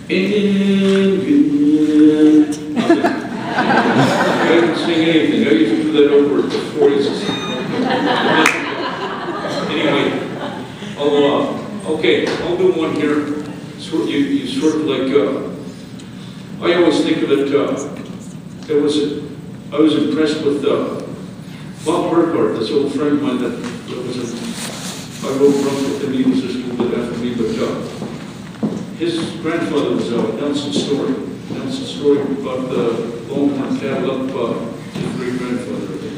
I didn't sing anything. I used to do that over at the 40s. Anyway, I'll do one here. You sort of like, I always think of it, I was impressed with Bob Herrtage, this old friend of mine that was I wrote drums with him. He was just a little bit after me, but his grandfather was Nelson Story. Nelson Story bought the Longhorn cattle up, his great-grandfather, I think,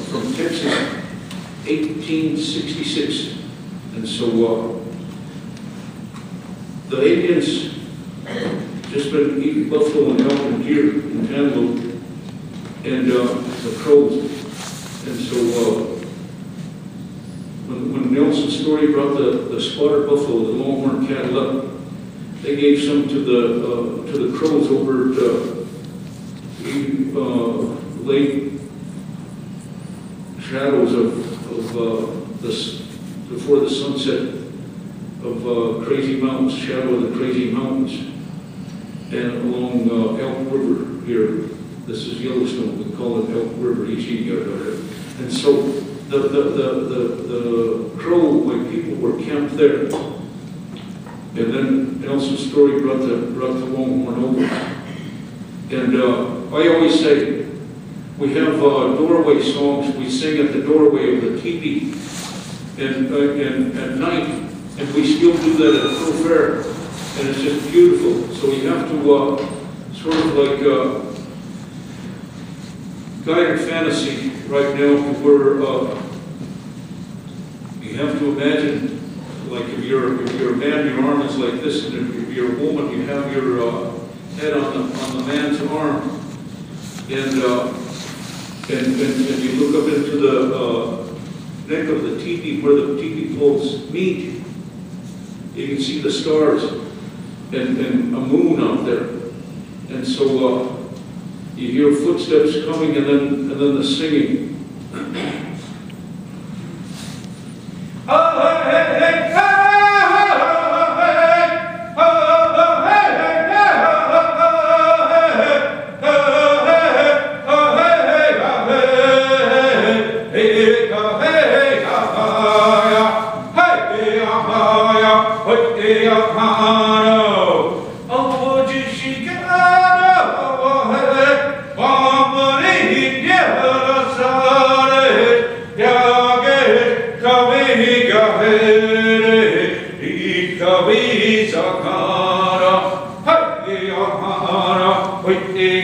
from Texas, 1866. And so the Indians just been eating buffalo and elk and deer and antelope and the crows. And so when Nelson Story brought the spotted buffalo, the Longhorn cattle up, they gave some to the crows over at late shadows of before the sunset of Crazy Mountains, shadow of the Crazy Mountains, and along Elk River here. This is Yellowstone. We call it Elk River. Each and so the crow, when people were camped there, and then Nelson Story brought the Longhorn over. And I always say, we have doorway songs we sing at the doorway of the teepee and at night, and we still do that at Crow Fair, and it's just beautiful. So you have to sort of like guided fantasy right now, where you have to imagine, like if you're a man, your arm is like this, and if you're a woman, you have your head on the man's arm, and you look up into the neck of the teepee where the teepee poles meet. You can see the stars and a moon out there, and so you hear footsteps coming, and then the singing. Hey,